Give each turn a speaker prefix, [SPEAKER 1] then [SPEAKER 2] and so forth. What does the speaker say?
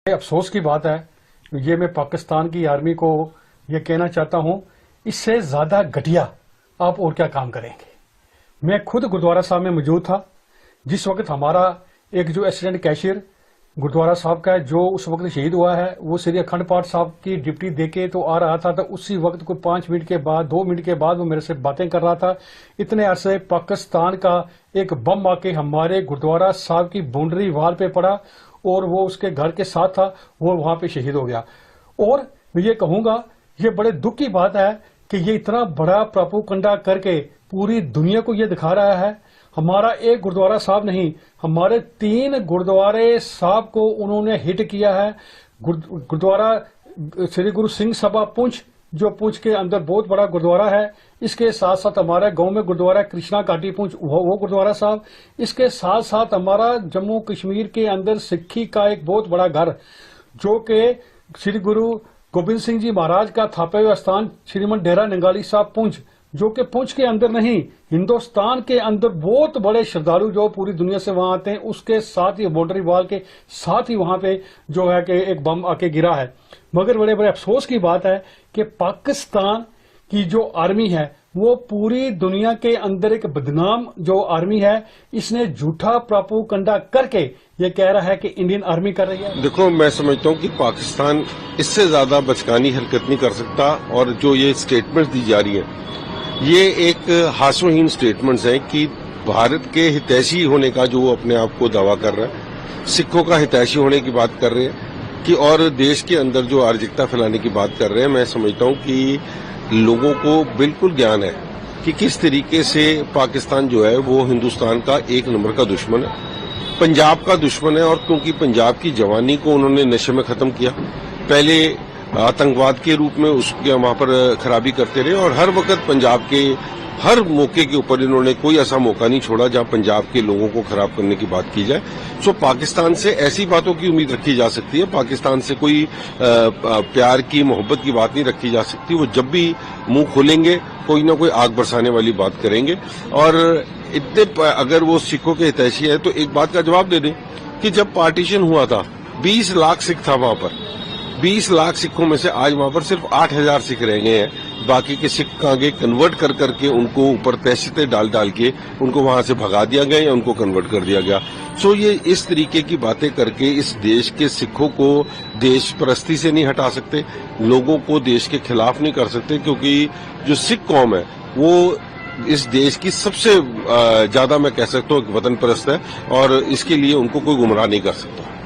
[SPEAKER 1] अफसोस की बात है, ये मैं पाकिस्तान की आर्मी को ये कहना चाहता हूं, इससे ज्यादा घटिया आप और क्या काम करेंगे। मैं खुद गुरुद्वारा साहब में मौजूद था जिस वक्त हमारा एक जो असिस्टेंट कैशियर गुरुद्वारा साहब का है जो उस वक्त शहीद हुआ है, वो श्री अखंड पाठ साहब की ड्यूटी देके तो आ रहा था, तो उसी वक्त को 5 मिनट के बाद 2 मिनट के बाद वो मेरे से बातें कर रहा था। इतने अरसे पाकिस्तान का एक बम आके हमारे गुरुद्वारा साहब की बाउंड्री वाल पे पड़ा और वो उसके घर के साथ था, वो वहां पे शहीद हो गया। और मैं ये कहूंगा, ये बड़े दुख की बात है कि ये इतना बड़ा प्रोपेगेंडा करके पूरी दुनिया को ये दिखा रहा है। हमारा एक गुरुद्वारा साहब नहीं, हमारे 3 गुरुद्वारे साहब को उन्होंने हिट किया है। गुरुद्वारा श्री गुरु सिंह सभा पुंछ, जो पुंछ के अंदर बहुत बड़ा गुरुद्वारा है, इसके साथ साथ हमारे गांव में गुरुद्वारा कृष्णा घाटी पुंछ, वो गुरुद्वारा साहब, इसके साथ साथ हमारा जम्मू कश्मीर के अंदर सिक्खी का एक बहुत बड़ा घर जो कि श्री गुरु गोबिंद सिंह जी महाराज का थापे हुए स्थान श्रीमंत डेरा नंगाली साहब पुंछ, जो कि पुंछ के अंदर नहीं, हिंदुस्तान के अंदर बहुत बड़े श्रद्धालु जो पूरी दुनिया से वहां आते हैं, उसके साथ ही बाउंड्री वॉल के साथ ही वहां पे जो है कि एक बम आके गिरा है। मगर बड़े बड़े अफसोस की बात है कि पाकिस्तान की जो आर्मी है वो पूरी दुनिया के अंदर एक बदनाम जो आर्मी है, इसने झूठा प्रोपेगेंडा करके ये कह रहा है कि इंडियन आर्मी कर रही है।
[SPEAKER 2] देखो, मैं समझता हूँ कि पाकिस्तान इससे ज्यादा बचकानी हरकत नहीं कर सकता, और जो ये स्टेटमेंट दी जा रही है ये एक हास्यहीन स्टेटमेंट्स हैं कि भारत के हितैषी होने का जो अपने आप को दावा कर रहा है, सिखों का हितैषी होने की बात कर रहे हैं कि, और देश के अंदर जो अराजकता फैलाने की बात कर रहे हैं। मैं समझता हूँ कि लोगों को बिल्कुल ज्ञान है कि किस तरीके से पाकिस्तान जो है वो हिंदुस्तान का 1 नंबर का दुश्मन है, पंजाब का दुश्मन है। और क्योंकि पंजाब की जवानी को उन्होंने नशे में खत्म किया, पहले आतंकवाद के रूप में उसके वहां पर खराबी करते रहे, और हर वक्त पंजाब के हर मौके के ऊपर इन्होंने कोई ऐसा मौका नहीं छोड़ा जहां पंजाब के लोगों को खराब करने की बात की जाए। सो पाकिस्तान से ऐसी बातों की उम्मीद रखी जा सकती है, पाकिस्तान से कोई प्यार की मोहब्बत की बात नहीं रखी जा सकती। वो जब भी मुंह खोलेंगे कोई ना कोई आग बरसाने वाली बात करेंगे। और इतने अगर वो सिखों के हितैषी है तो एक बात का जवाब दे दें कि जब पार्टीशन हुआ था 20 लाख सिख था वहां पर, 20 लाख सिखों में से आज वहां पर सिर्फ 8,000 सिख रह गए हैं। बाकी के सिख आगे कन्वर्ट कर करके उनको ऊपर तहसीते डाल डाल के उनको वहां से भगा दिया गया या उनको कन्वर्ट कर दिया गया। सो ये इस तरीके की बातें करके इस देश के सिखों को देश परस्ती से नहीं हटा सकते, लोगों को देश के खिलाफ नहीं कर सकते, क्योंकि जो सिख कौम है वो इस देश की सबसे ज्यादा, मैं कह सकता हूँ, वतन परस्त है, और इसके लिए उनको कोई गुमराह नहीं कर सकता।